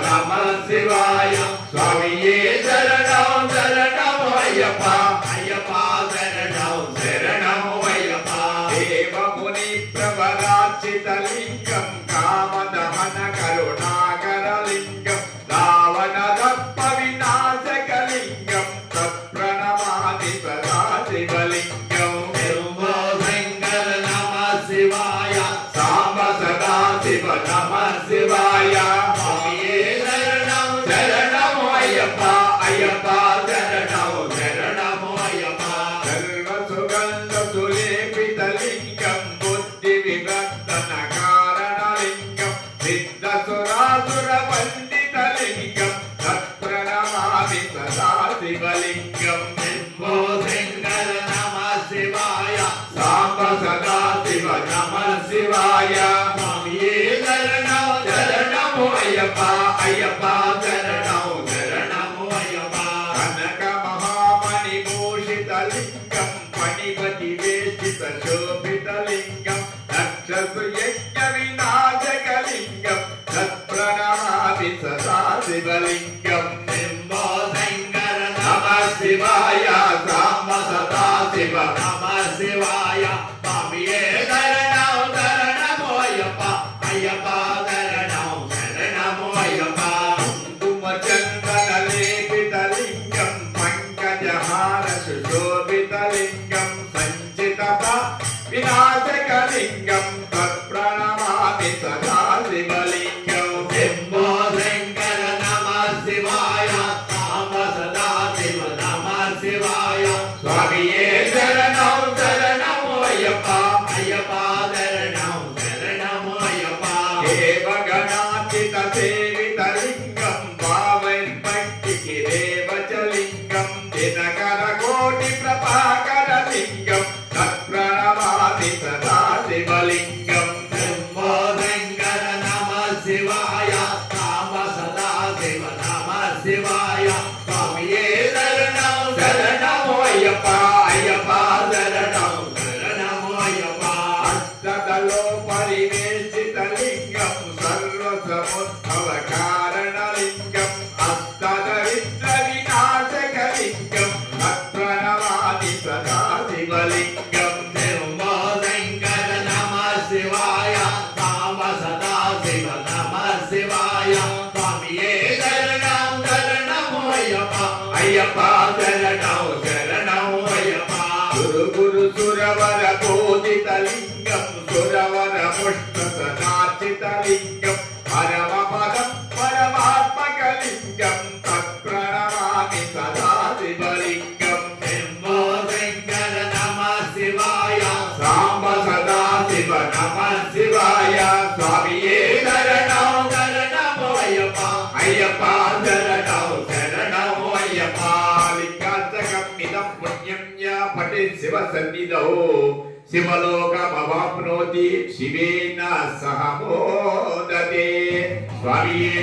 నమ శివాయ స్వామియే శరణం శరణం అయ్యప్ప అయ్యప్ప శరణం శరణం అయ్యప్ప దేవముని ప్రవరాచిత లింగం కామదహన కరుణాకర లింగం రావణ దప్ప వినాశక లింగం తత్ప్రణమామి సదా శివలింగం శంభో శంకర నమ శివాయ సాంబ సదా శివ నమ శివాయ స్వామియే శరణం శరణం అయ్యప్ప అయ్యప్ప శరణం శరణం అయ్యప్ప సర్వ సుగంధ సులేపిత లింగం బుద్ధి వివర్తన కారణ లింగం సిద్ధ సురాసుర పండిత లింగం తత్ప్రణమామి సదా శివలింగం శంభో శంకర నమ శివాయ సాంబ సదా శివ నమ శివాయ స్వామియే శరణం శరణం అయ్యప్ప అయ్యప్ప శరణం శరణం అయ్యప్ప కనక మహామణి భూషిత లింగం పణిపతి వేషిత శోభిత లింగం రక్షసు యజ్ఞ వినాశక లింగం తత్ప్రణమామి సదా శివలింగం శంభో శంకర నమ శివాయ సాంబ సదా శివ నమ శివాయ స్వామియే శరణం శరణం అయ్యప్ప అయ్యప్ప శరణం శరణం అయ్యప్ప కుంకుమ చందన లేపిత లింగం పంకజహార సుశోభిత లింగం సంచిత వినాశక లింగం తత్ప్రణమామి సదా శివలింగం శంభో శంకర నమ శివాయ సాంబ సదా శివ నమ శివాయ స్వామియే శరణం శరణం అయ్యప్ప అయ్యప్ప శరణం శరణం అయ్యప్ప దేవగణాచిత సేవిత లింగం భావైర్భక్తికి దేవచలింగం దినకర కోటి ప్రభాకర లింగం తత్ప్రణమామి సదా శివలింగం శంభో శంకర నమ శివాయ సాంబ సదా శివ నమ శివాయ స్వామియే శరణం శరణం అయ్యప్ప అయ్యప్ప శరణం శరణం అయ్యప్ప అష్టదలో పరివేష్టిత లింగం సర్వ సముద్భవ కారణ లింగం అష్టదరిద్ర వినాశక లింగం తత్ప్రణమామి సదా శివలింగం శంభో శంకర నమ శివాయ సాంబ సదా శివ నమ శివాయ స్వామియే శరణం శరణం అయ్యప్ప అయ్యప్ప శరణం శరణం అయ్యప్ప గురు గురు సురవర బోధిత లింగం సురవర పుష్ప సనార్చిత లింగం పరమ పదం పరమాత్మక లింగం తత్ప్రణమామి సదా శివలింగం శంభో శంకర నమ శివాయ సాంబ సదా శివ నమ శివాయ స్వామియే శరణం శరణం అయ్యప్ప అయ్యప్ప శరణం శరణం అయ్యప్ప లింగార్చకం ఇదం పుణ్యం యా పఠే శివ సన్నిధౌ శివలోకమవాప్నోతి శివేన సహ మోదతే స్వామియే